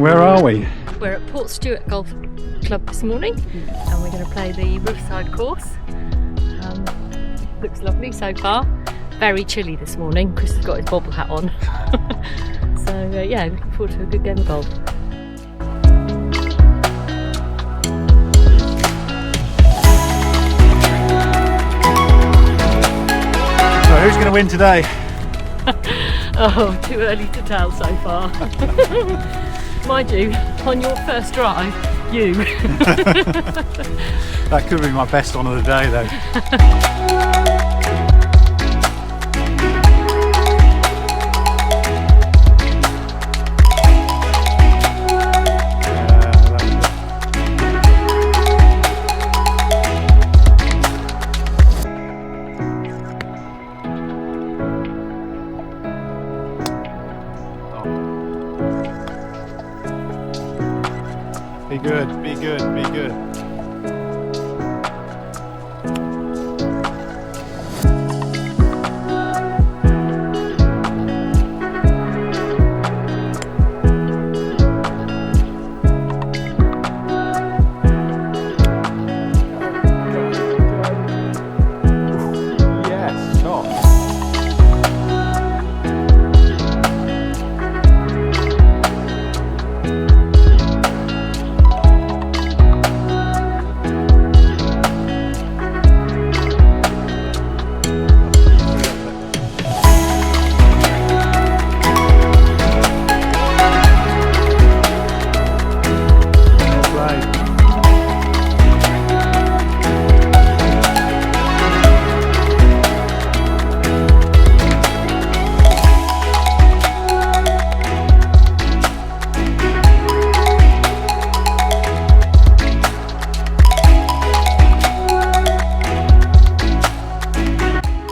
Where are we? We're at Port Stewart Golf Club this morning and we're going to play the Riverside course. Looks lovely so far. Very chilly this morning. Chris has got his bobble hat on. So yeah, looking forward to a good game of golf. So who's going to win today? Oh, too early to tell so far. Mind you, on your first drive, you. That could be my best one of the day though. Be good, be good, be good. Yes, shot.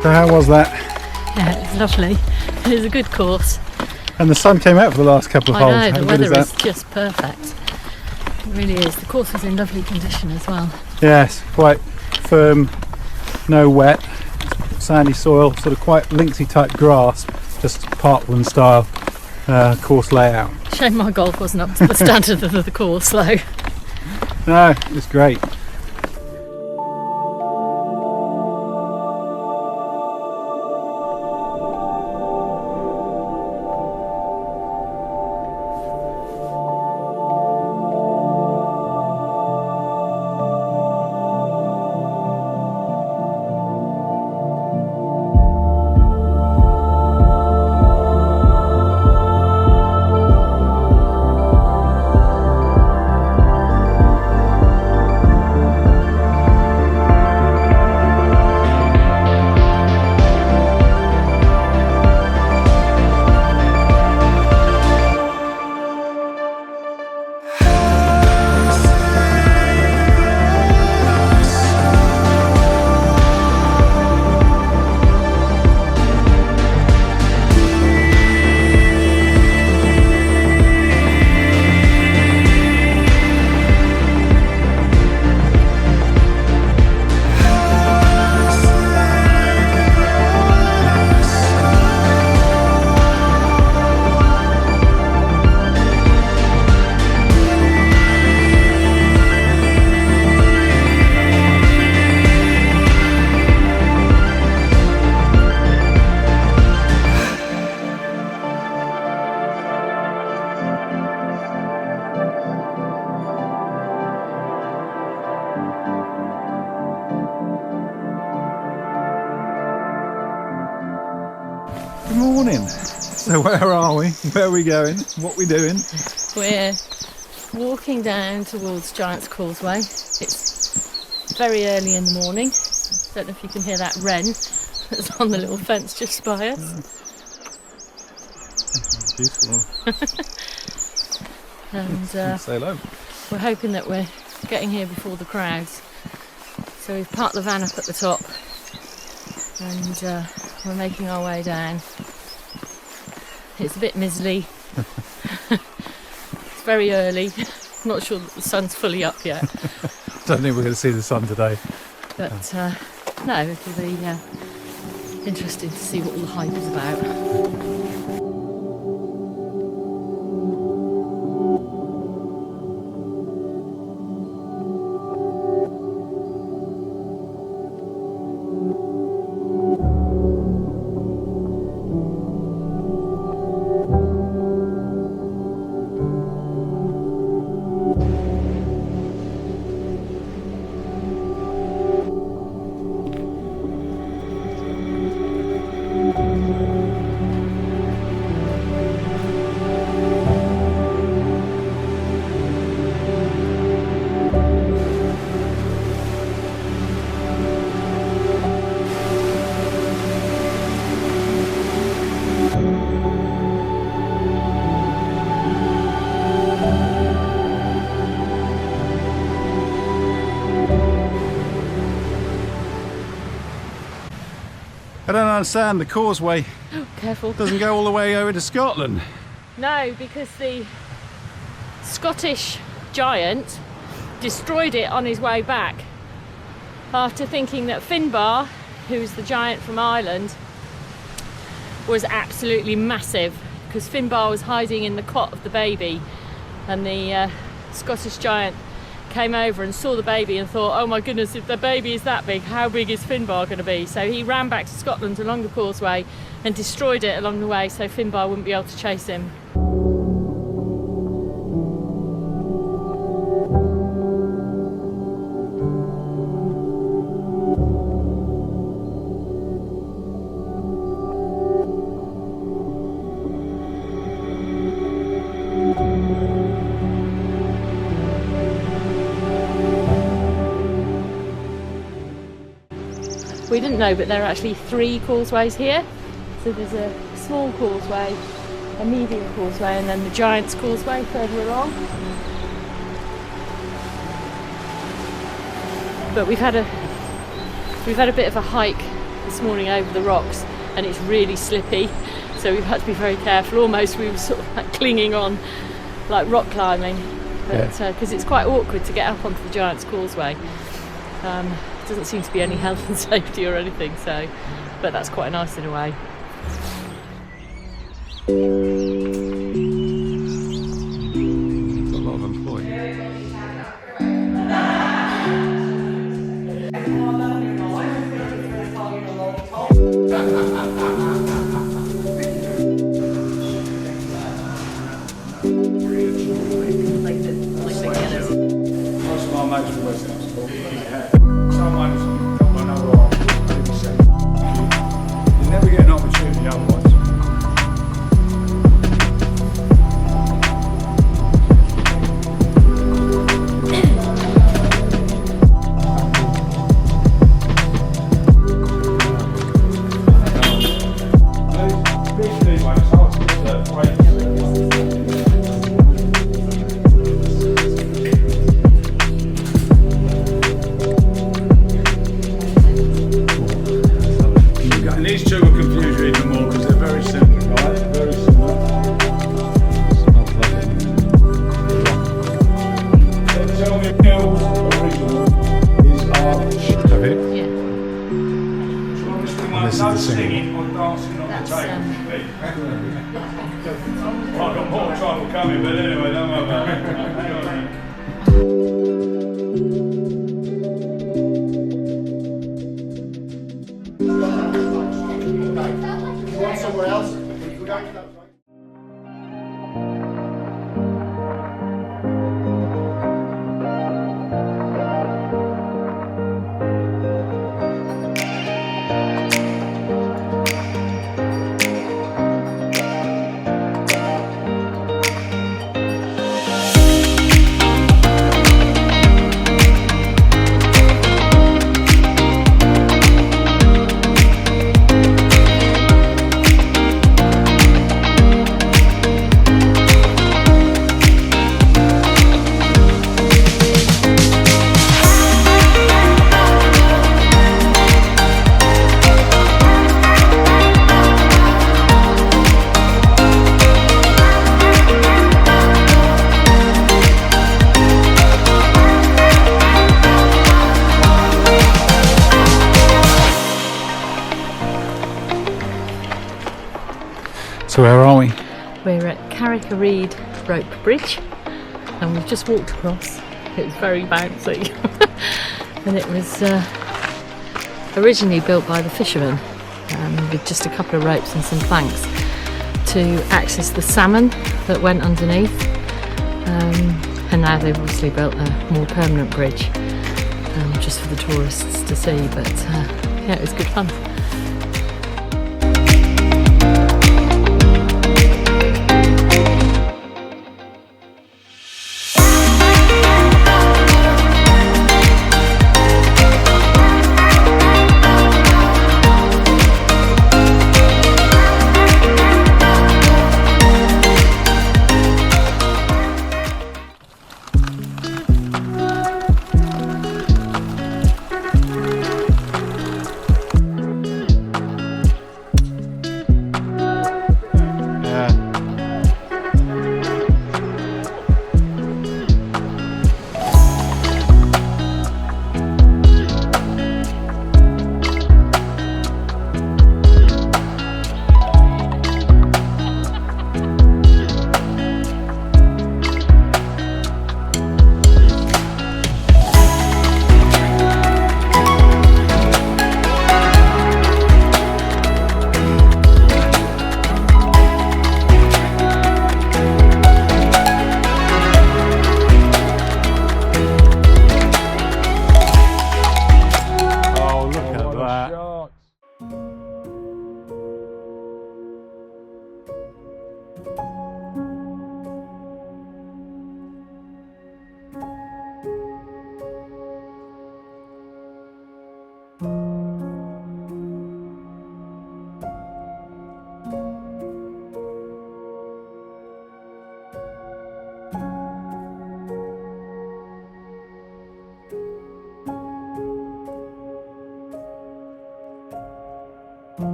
So how was that? Yeah, it was lovely. It was a good course. And the sun came out for the last couple of holes. I know, How the good weather is is that? just perfect. It really is. The course was in lovely condition as well. Yes, quite firm, no wet, sandy soil, sort of quite linksy type grass, just parkland style course layout. Shame my golf wasn't up to the standard of the course though. No, it's great. Good morning. So where are we? Where are we going? What are we doing? We're walking down towards Giants Causeway. It's very early in the morning. Don't know if you can hear that wren that's on the little fence just by us. Beautiful. And Say hello. we're hoping that we're getting here before the crowds. So we've parked the van up at the top and we're making our way down. It's a bit mizzly. It's very early. Not sure that the sun's fully up yet. Don't think we're going to see the sun today. But no, it'll be interesting to see what all the hype is about. I don't understand, the causeway Careful. doesn't go all the way over to Scotland. No, because the Scottish giant destroyed it on his way back after thinking that Finbar, who's the giant from Ireland, was absolutely massive, because Finbar was hiding in the cot of the baby, and the Scottish giant came over and saw the baby and thought, oh my goodness, if the baby is that big, how big is Finbar going to be? So he ran back to Scotland along the causeway and destroyed it along the way so Finbar wouldn't be able to chase him. We didn't know, but there are actually 3 causeways here. So there's a small causeway, a medium causeway, and then the Giants Causeway further along. But we've had a bit of a hike this morning over the rocks, and it's really slippy, so we've had to be very careful. Almost we were sort of like clinging on, like rock climbing, but because it's quite awkward to get up onto the Giants Causeway. Doesn't seem to be any health and safety or anything, so, but that's quite nice in a way. Got a lot of employees. Most of my mates were West Ham supporters. Someone's got my number on, maybe send it. You never get an opportunity otherwise. These ones, it's hard to get the breaks. And these two will confuse you even more because they're very similar, right? They're very similar. So tell me, Bill's original is our Have it? Yeah. This is no the single. singing or dancing on That's, the table. Well, I've got more trouble coming, but anyway, don't worry about it. Hang on a minute. Somewhere else, we can go to that. So where are we? We're at Carrick-a-Rede Rope Bridge, and we've just walked across. It was very bouncy, and it was originally built by the fishermen with just a couple of ropes and some planks to access the salmon that went underneath, and now they've obviously built a more permanent bridge just for the tourists to see, but yeah, it was good fun.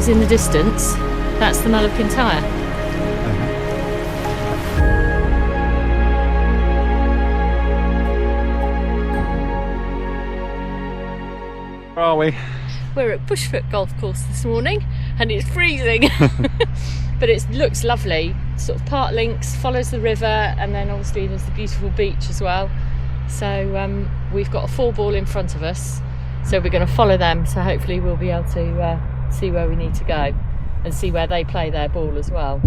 buildings in the distance, that's the Mull of Kintyre. Where are we? We're at Bushfoot Golf Course this morning and it's freezing. But it looks lovely, sort of part links, follows the river, and then obviously there's the beautiful beach as well. So we've got a 4-ball in front of us, so we're going to follow them, so hopefully we'll be able to see where we need to go and see where they play their ball as well.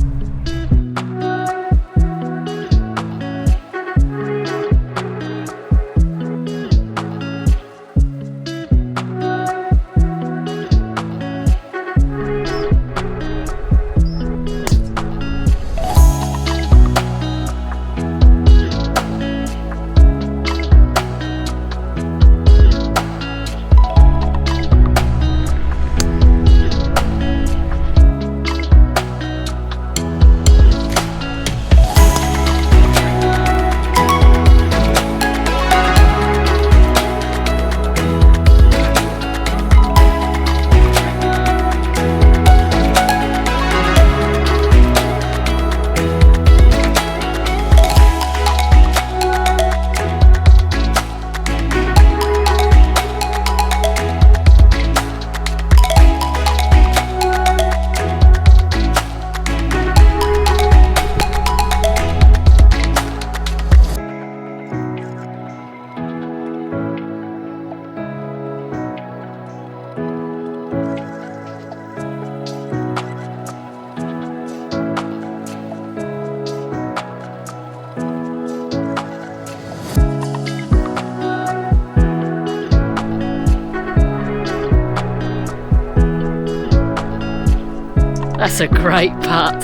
That's a great putt.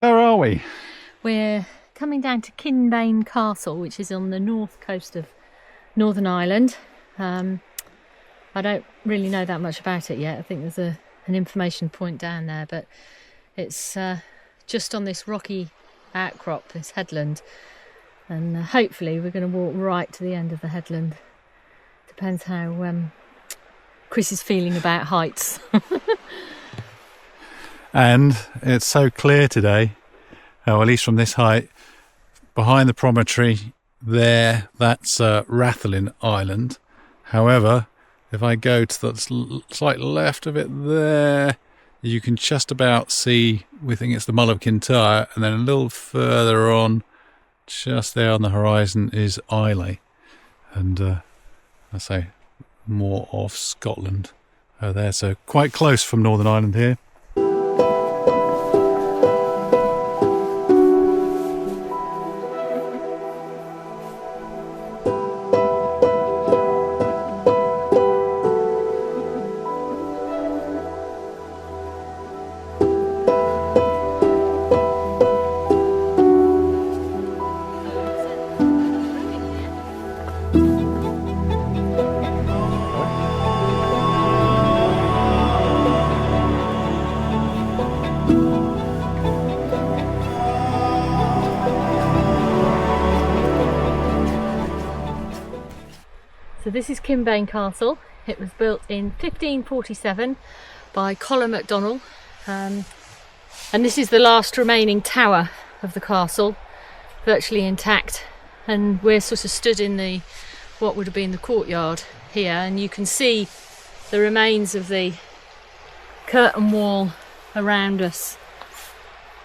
Where are we? We're coming down to Kinbane Castle, which is on the north coast of Northern Ireland. I don't really know that much about it yet. I think there's an information point down there, but it's just on this rocky outcrop, this headland, and hopefully we're going to walk right to the end of the headland. Depends how Chris is feeling about heights. And it's so clear today, or at least from this height, behind the promontory there, that's Rathlin Island. However, if I go to the slight left of it there, you can just about see, we think it's the Mull of Kintyre, and then a little further on, just there on the horizon, is Islay. And I say more of Scotland there, so quite close from Northern Ireland here. So this is Kinbane Castle. It was built in 1547 by Colin MacDonald, and this is the last remaining tower of the castle, virtually intact. And we're sort of stood in the what would have been the courtyard here, and you can see the remains of the curtain wall around us.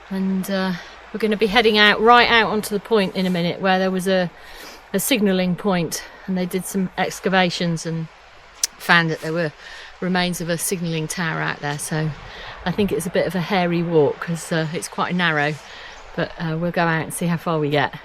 And we're going to be heading out right out onto the point in a minute, where there was a signalling point, and they did some excavations and found that there were remains of a signalling tower out there. So I think it's a bit of a hairy walk because it's quite narrow, but we'll go out and see how far we get.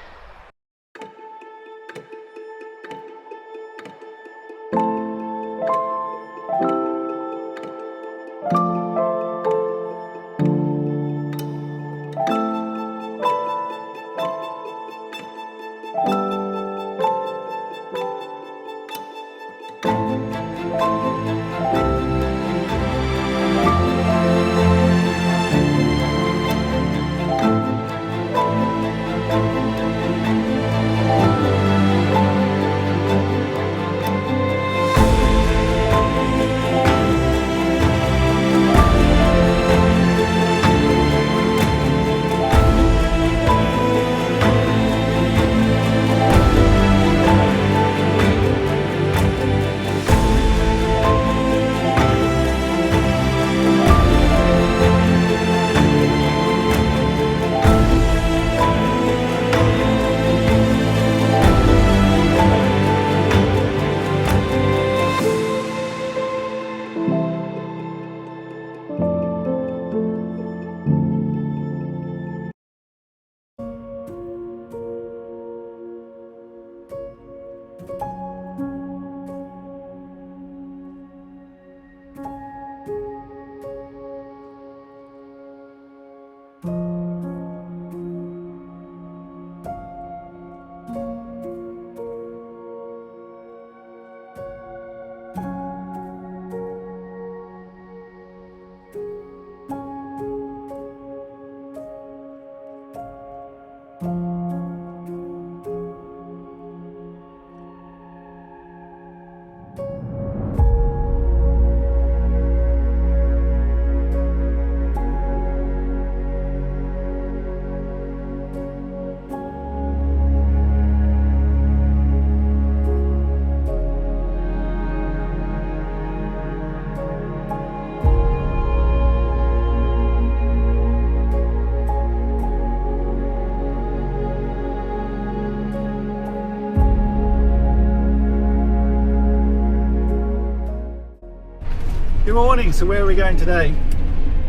Good morning. So where are we going today?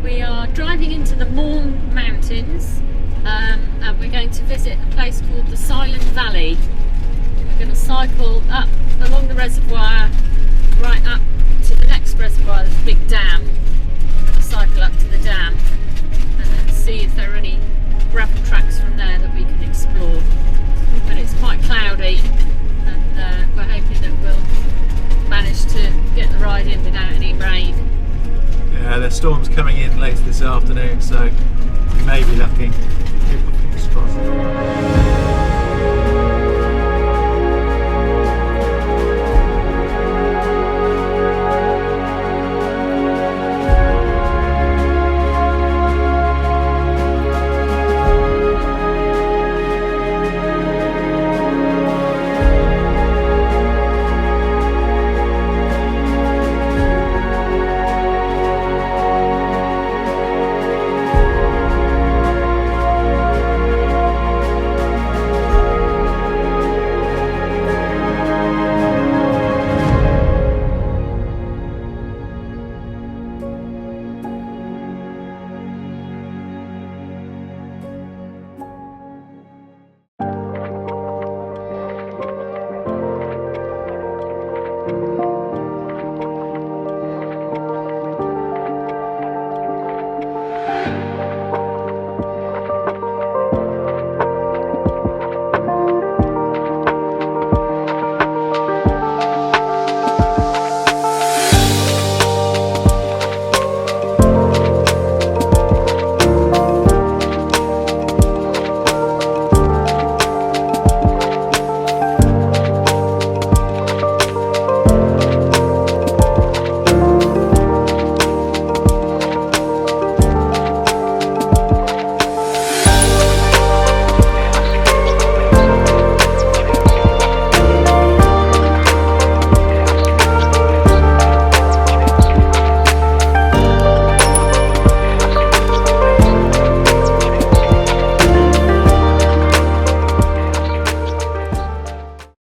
We are driving into the Mourne Mountains and we're going to visit a place called the Silent Valley. We're going to cycle up along the reservoir, right up to the next reservoir. There's a big dam. We're going to cycle up to the dam and then see if there are any gravel tracks from there that we can explore. But it's quite cloudy and we're hoping that we'll manage to get the ride in without any rain. Yeah, there's storms coming in later this afternoon, so we may be looking